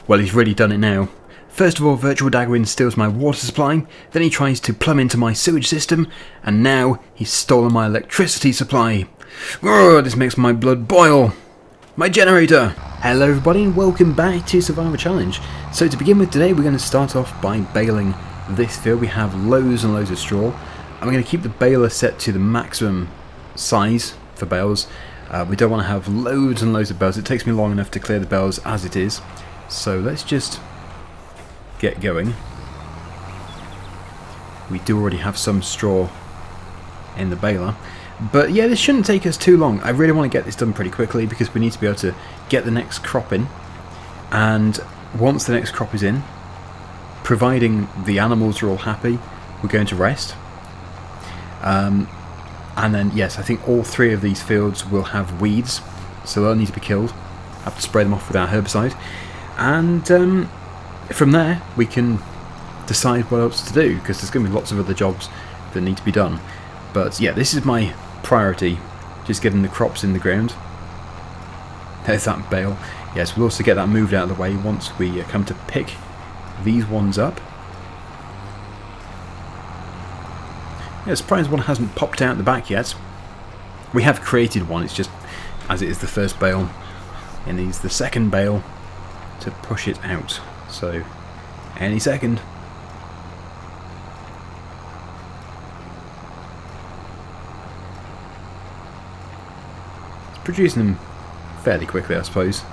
Well, he's really done it now. First of all, Virtual Dagwin steals my water supply, then he tries to plumb into my sewage system, and now he's stolen my electricity supply. Oh, this makes my blood boil. My generator! Hello everybody and welcome back to Survivor Challenge. So to begin with today, we're going to start off by baling this field. We have loads and loads of straw. I'm going to keep the baler set to the maximum size for bales. We don't want to have loads and loads of bales. It takes me long enough to clear the bales as it is. So let's just get going. We do already have some straw in the baler. But yeah, this shouldn't take us too long. I really want to get this done pretty quickly because we need to be able to get the next crop in. And once the next crop is in, providing the animals are all happy, we're going to rest. And then, yes, I think all three of these fields will have weeds, so they'll need to be killed. Have to spray them off with our herbicide. And from there, we can decide what else to do, because there's going to be lots of other jobs that need to be done. But yeah, this is my priority, just getting the crops in the ground. There's that bale. Yes, we'll also get that moved out of the way once we come to pick these ones up. Yeah, surprised one hasn't popped out the back yet. We have created one, it's just as it is the first bale, it needs the second bale to push it out. So, any second. It's producing them fairly quickly, I suppose.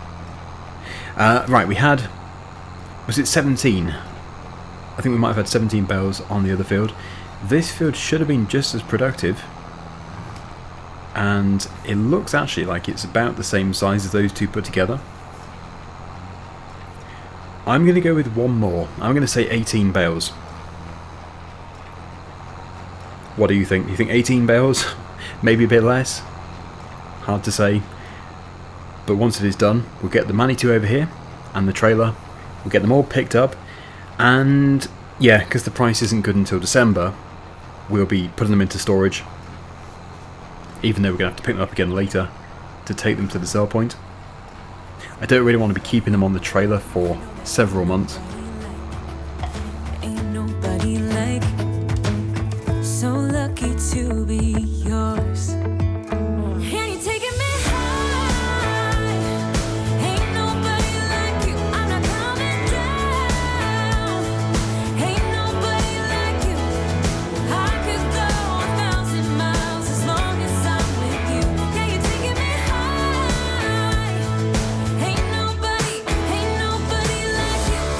Right, we had, was it 17? I think we might have had 17 bales on the other field. This field should have been just as productive, and it looks actually like it's about the same size as those two put together. I'm going to go with one more. I'm going to say 18 bales. What do you think? Do you think 18 bales? Maybe a bit less? Hard to say. But once it is done, we'll get the Manitou over here and the trailer. We'll get them all picked up, and yeah, because the price isn't good until December, we'll be putting them into storage, even though we're going to have to pick them up again later to take them to the sell point. I don't really want to be keeping them on the trailer for several months. Ain't nobody like, so lucky to be yours. And you're taking me high. Ain't nobody like you. I'm not coming down. Ain't nobody like you. I could go 1,000 miles as long as I'm with you. Yeah, you're taking me high. Ain't nobody like you. Ain't nobody like you.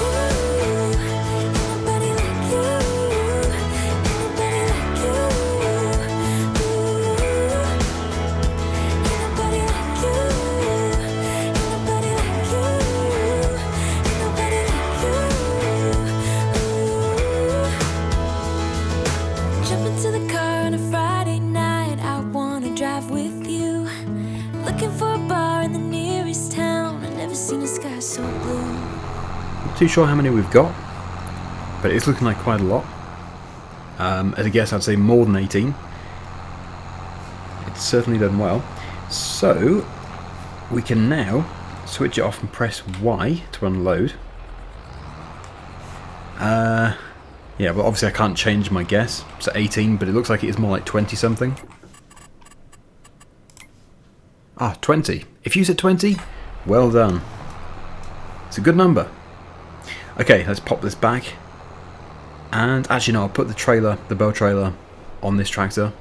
Ain't nobody like you. Ain't nobody like you. Ain't nobody like you. Ain't nobody like you. Jump into the car on a Friday night. I wanna drive with you. Looking for a bar in the nearest town. I've never seen a sky so blue. Not too sure how many we've got, but it's looking like quite a lot. At a guess, I'd say more than 18. It's certainly done well. So, we can now switch it off and press Y to unload. Yeah, well obviously I can't change my guess. It's at 18, but it looks like it is more like 20 something. Ah, 20. If you said 20, well done. It's a good number. Okay, let's pop this back. And actually no, I'll put the trailer, the bale trailer, on this tractor.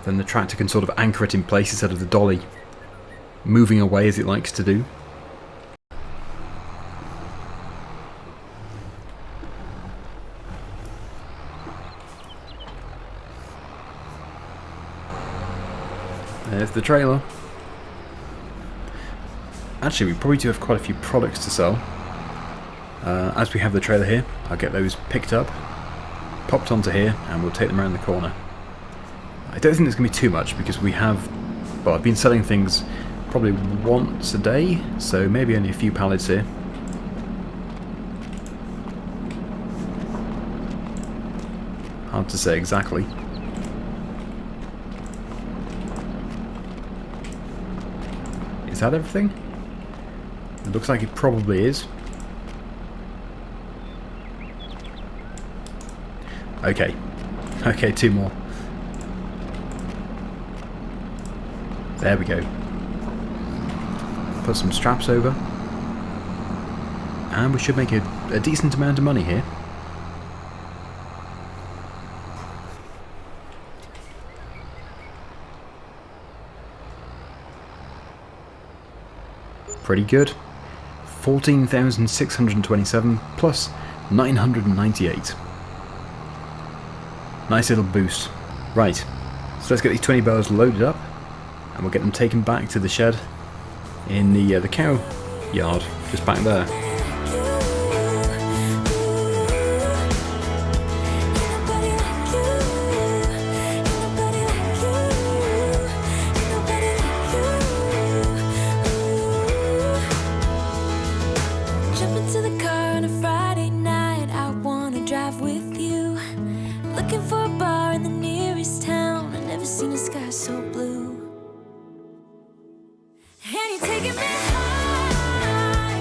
Then the tractor can sort of anchor it in place instead of the dolly moving away as it likes to do. There's the trailer. Actually, we probably do have quite a few products to sell. As we have the trailer here, I'll get those picked up, popped onto here, and we'll take them around the corner. I don't think there's going to be too much because we have, well, I've been selling things probably once a day, so maybe only a few pallets here. Hard to say exactly. Is that everything? It looks like it probably is. Okay. Okay, 2 more. There we go. Put some straps over. And we should make a decent amount of money here. Pretty good. 14,627 plus 998. Nice little boost. Right, so let's get these 20 bales loaded up and we'll get them taken back to the shed in the cow yard, just back there. Jump into the car on a Friday night, I wanna drive with you. Looking for a bar in the nearest town, I've never seen a sky so blue. And you're taking me high,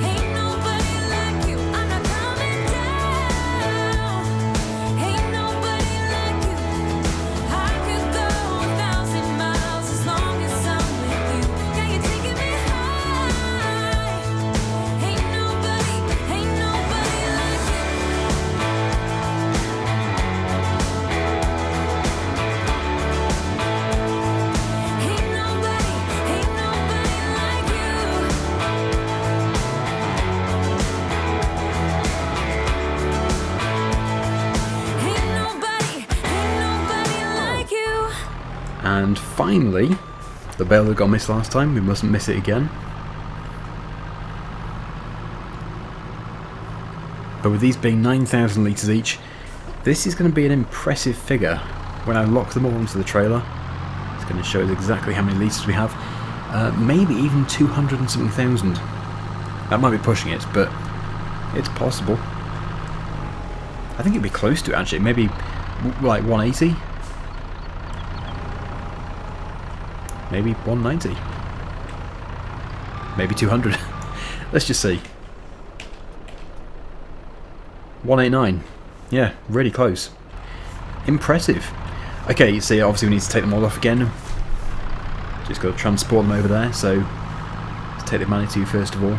ain't nobody like you, I'm not coming down. Ain't nobody like you, I could go 1,000 miles as long as I'm with you. Yeah, you're taking me high, ain't nobody like you. Ain't nobody like you. Ain't nobody like you. And finally, the bale that got missed last time, we mustn't miss it again. But with these being 9,000 litres each, this is going to be an impressive figure. When I lock them all onto the trailer, it's going to show us exactly how many litres we have. Maybe even 200 and something thousand. That might be pushing it, but it's possible. I think it'd be close to it actually, maybe like 180. Maybe 190. Maybe 200. Let's just see. 189. Yeah, really close. Impressive. Okay, so obviously we need to take them all off again. Just got to transport them over there, so let's take the Manitou first of all.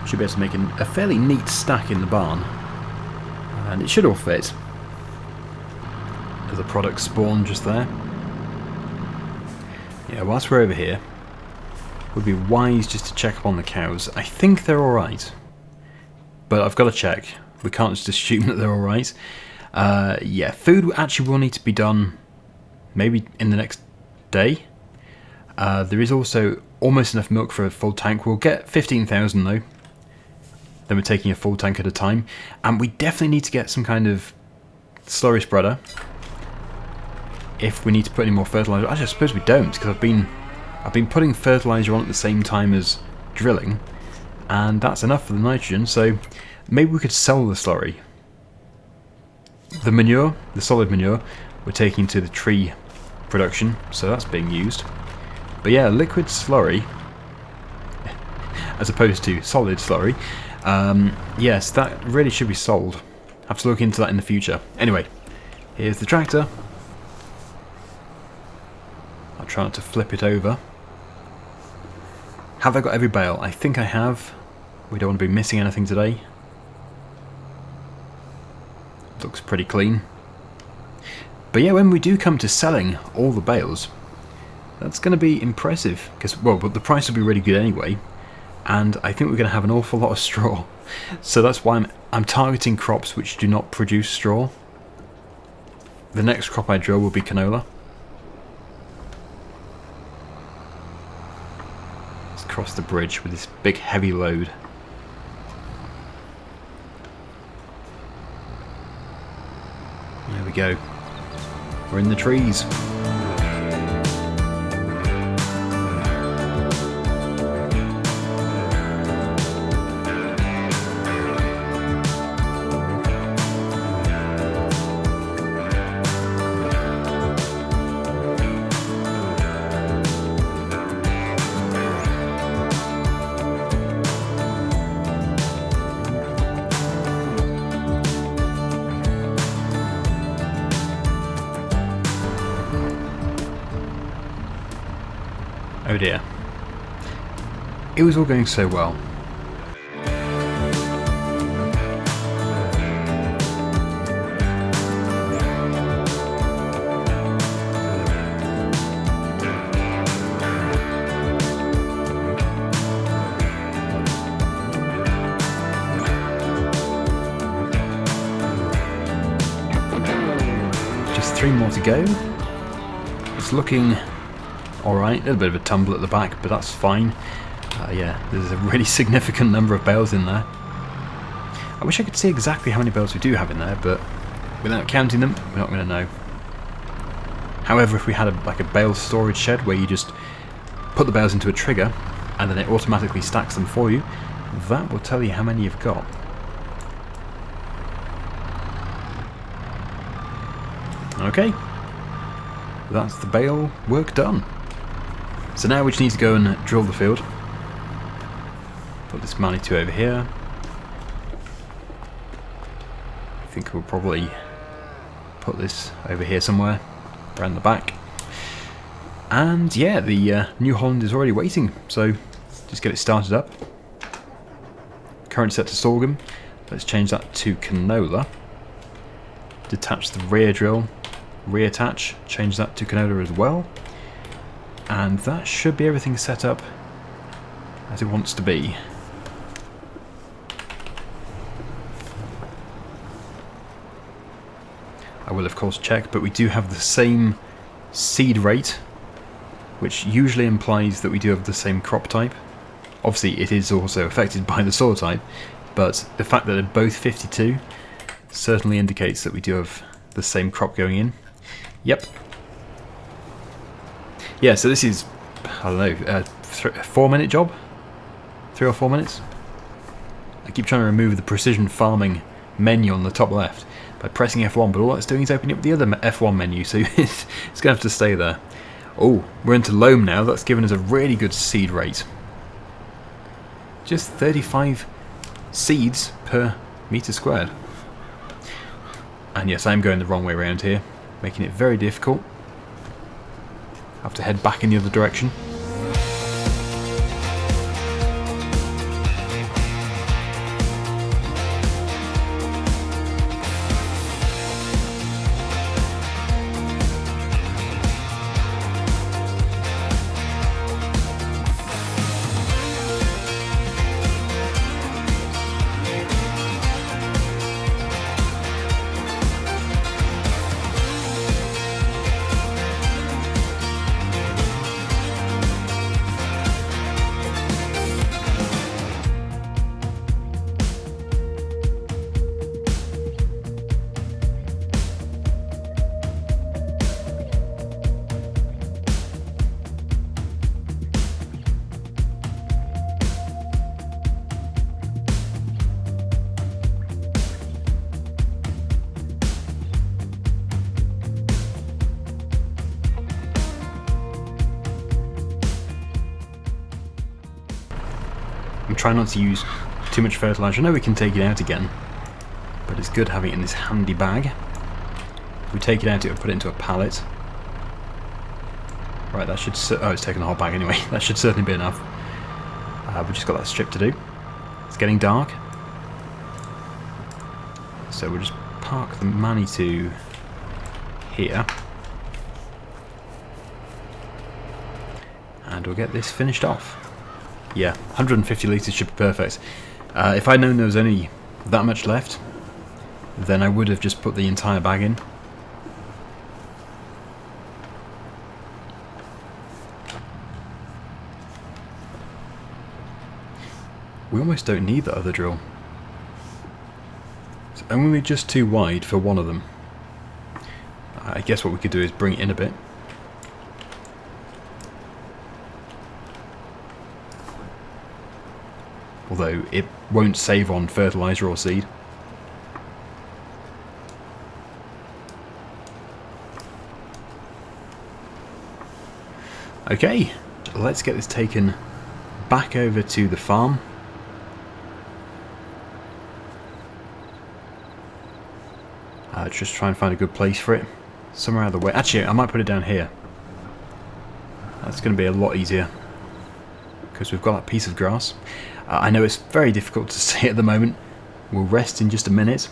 Should be able to make a fairly neat stack in the barn. And it should all fit. There's a product spawn just there. Yeah, whilst we're over here, it would be wise just to check up on the cows. I think they're alright. But I've got to check. We can't just assume that they're alright. Yeah, food actually will need to be done maybe in the next day. There is also almost enough milk for a full tank. We'll get 15,000 though. Then we're taking a full tank at a time. And we definitely need to get some kind of slurry spreader. If we need to put any more fertilizer. Actually, I suppose we don't, because I've been putting fertilizer on at the same time as drilling. And that's enough for the nitrogen, so maybe we could sell the slurry. The manure, the solid manure, we're taking to the tree production, so that's being used. But yeah, liquid slurry, as opposed to solid slurry, yes, that really should be sold. Have to look into that in the future. Anyway, here's the tractor. I'll try not to flip it over. Have I got every bale? I think I have. We don't want to be missing anything today. Looks pretty clean. But yeah, when we do come to selling all the bales, that's going to be impressive. Because, well, but the price will be really good anyway. And I think we're going to have an awful lot of straw. So that's why I'm targeting crops which do not produce straw. The next crop I drill will be canola. Across the bridge with this big heavy load. There we go. We're in the trees. Oh dear. It was all going so well. Just 3 more to go. It's looking alright, a little bit of a tumble at the back, but that's fine. Yeah, there's a really significant number of bales in there. I wish I could see exactly how many bales we do have in there, but without counting them, we're not going to know. However, if we had like a bale storage shed where you just put the bales into a trigger and then it automatically stacks them for you, that will tell you how many you've got. Okay, that's the bale work done. So now we just need to go and drill the field. Put this Manitou over here. I think we'll probably put this over here somewhere, around the back. And yeah, the new Holland is already waiting, so just get it started up. Current set to sorghum. Let's change that to canola. Detach the rear drill, reattach, change that to canola as well. And that should be everything set up as it wants to be. I will of course check, but we do have the same seed rate, which usually implies that we do have the same crop type. Obviously it is also affected by the soil type, but the fact that they're both 52 certainly indicates that we do have the same crop going in. Yep. Yeah, so this is, I don't know, a 4-minute job? 3 or 4 minutes? I keep trying to remove the precision farming menu on the top left by pressing F1, but all that's doing is opening up the other F1 menu, so it's going to have to stay there. Oh, we're into loam now. That's given us a really good seed rate. Just 35 seeds per metre squared. And yes, I'm going the wrong way around here, making it very difficult. Have to head back in the other direction. I'm trying not to use too much fertilizer. I know we can take it out again, but it's good having it in this handy bag. If we take it out, it'll put it into a pallet. Right, that should... oh, it's taken the whole bag anyway. That should certainly be enough. We've just got that strip to do. It's getting dark. So we'll just park the Manitou here. And we'll get this finished off. Yeah, 150 litres should be perfect. If I'd known there was only that much left, then I would have just put the entire bag in. We almost don't need the other drill. It's only just too wide for one of them. I guess what we could do is bring it in a bit. Although it won't save on fertilizer or seed. Okay, let's get this taken back over to the farm. Just try and find a good place for it. Somewhere out of the way. Actually, I might put it down here. That's going to be a lot easier. because we've got that piece of grass. I know it's very difficult to see at the moment. We'll rest in just a minute.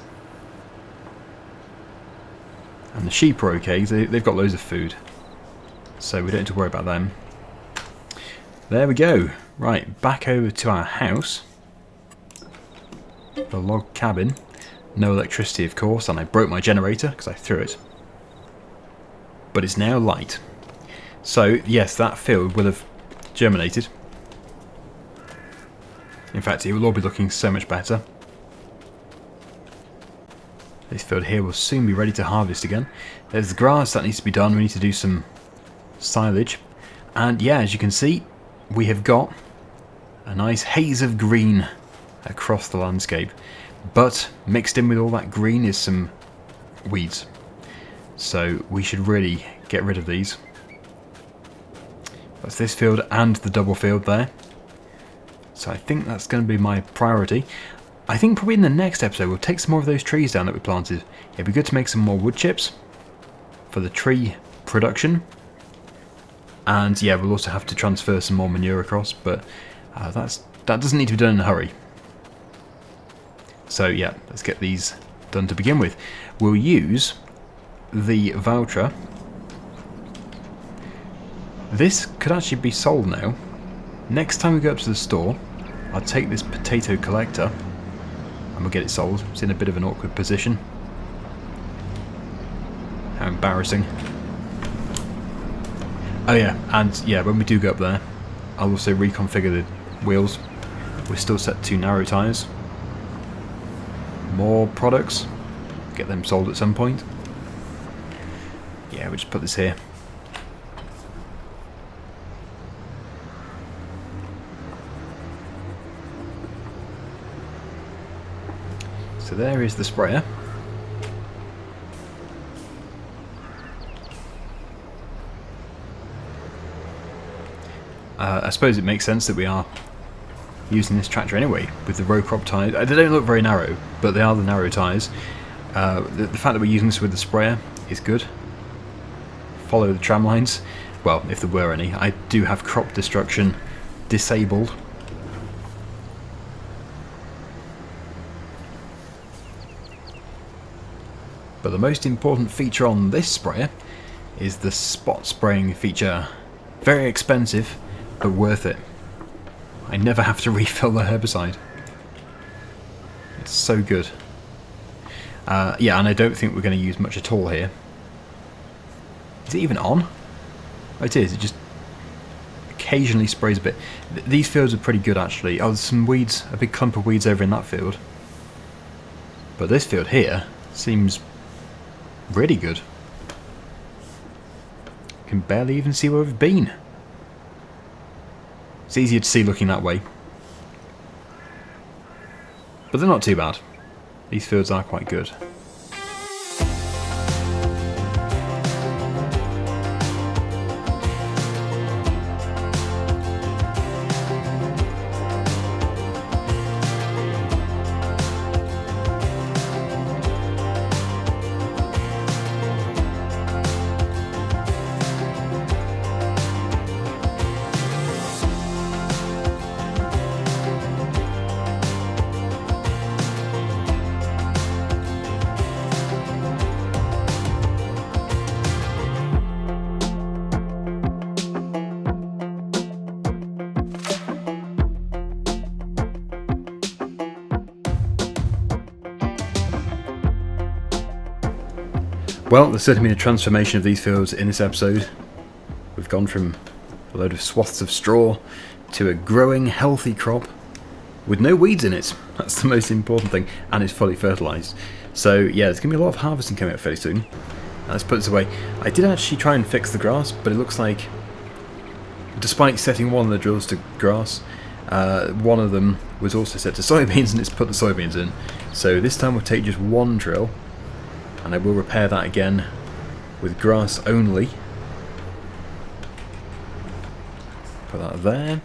And the sheep are okay, they've got loads of food, so we don't have to worry about them. There we go. Right, back over to our house. The log cabin. No electricity, of course, and I broke my generator because I threw it. But it's now light. So, yes, that field will have germinated. In fact, it will all be looking so much better. This field here will soon be ready to harvest again. There's the grass that needs to be done. We need to do some silage. And yeah, as you can see, we have got a nice haze of green across the landscape. But mixed in with all that green is some weeds. So we should really get rid of these. That's this field and the double field there. So I think that's going to be my priority. I think probably in the next episode we'll take some more of those trees down that we planted. It'd be good to make some more wood chips for the tree production. And yeah, we'll also have to transfer some more manure across, but that doesn't need to be done in a hurry. So yeah, let's get these done to begin with. We'll use the Valtra. This could actually be sold now. Next time we go up to the store, I'll take this potato collector and we'll get it sold. It's in a bit of an awkward position. How embarrassing. Oh yeah, and yeah, when we do go up there, I'll also reconfigure the wheels. We're still set to narrow tyres. More products. Get them sold at some point. Yeah, we'll just put this here. So there is the sprayer. I suppose it makes sense that we are using this tractor anyway, with the row crop tyres. They don't look very narrow, but they are the narrow tyres. The fact that we're using this with the sprayer is good. Follow the tram lines. Well, if there were any. I do have crop destruction disabled. But the most important feature on this sprayer is the spot spraying feature. Very expensive, but worth it. I never have to refill the herbicide. It's so good. Yeah, and I don't think we're going to use much at all here. Is it even on? Oh, it is. It just occasionally sprays a bit. These fields are pretty good, actually. Oh, there's some weeds, a big clump of weeds over in that field. But this field here seems really good. Can barely even see where we've been. It's easier to see looking that way. But they're not too bad. These fields are quite good. Well, there's certainly been a transformation of these fields in this episode. We've gone from a load of swaths of straw to a growing, healthy crop with no weeds in it. That's the most important thing, and it's fully fertilised. So yeah, there's going to be a lot of harvesting coming up fairly soon. Let's put this away. I did actually try and fix the grass, but it looks like, despite setting one of the drills to grass, one of them was also set to soybeans, and it's put the soybeans in. So this time we'll take just one drill, and I will repair that again with grass only. Put that there.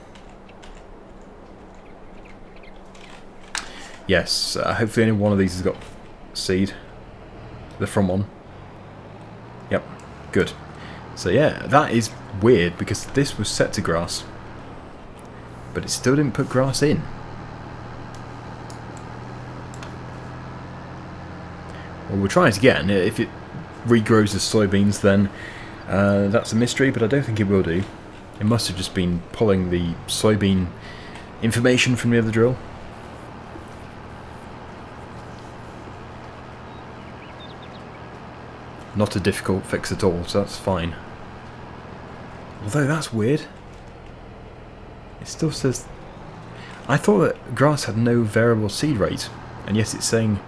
Yes, hopefully only one of these has got seed. The front one. Yep, good. So yeah, that is weird because this was set to grass. but it still didn't put grass in. Well, we'll try it again. If it regrows as soybeans, then that's a mystery, but I don't think it will do. It must have just been pulling the soybean information from the other drill. Not a difficult fix at all, so that's fine. Although that's weird. It still says... I thought that grass had no variable seed rate, and yes, it's saying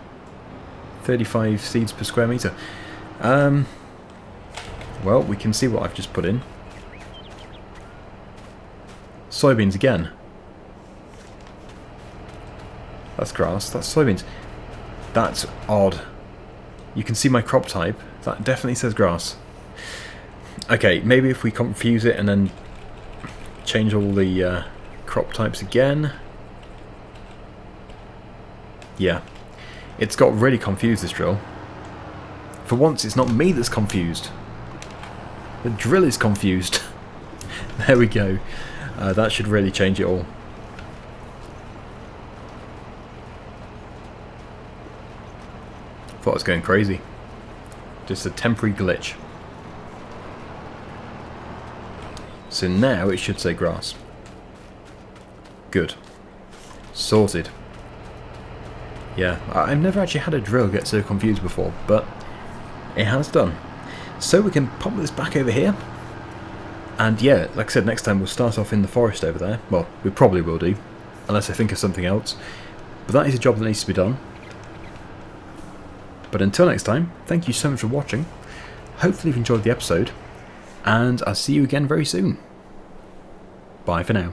35 seeds per square metre. Well, we can see what I've just put in. Soybeans again. That's grass, that's soybeans. That's odd. You can see my crop type. That definitely says grass. Okay, maybe if we confuse it and then change all the crop types again. Yeah. It's got really confused, this drill. For once, it's not me that's confused. The drill is confused. There we go. That should really change it all. Thought I was going crazy. Just a temporary glitch. So now it should say grass. Good. Sorted. Yeah, I've never actually had a drill get so confused before, but it has done. So we can pop this back over here. And yeah, like I said, next time we'll start off in the forest over there. Well, we probably will do, unless I think of something else. But that is a job that needs to be done. But until next time, thank you so much for watching. Hopefully you've enjoyed the episode, and I'll see you again very soon. Bye for now.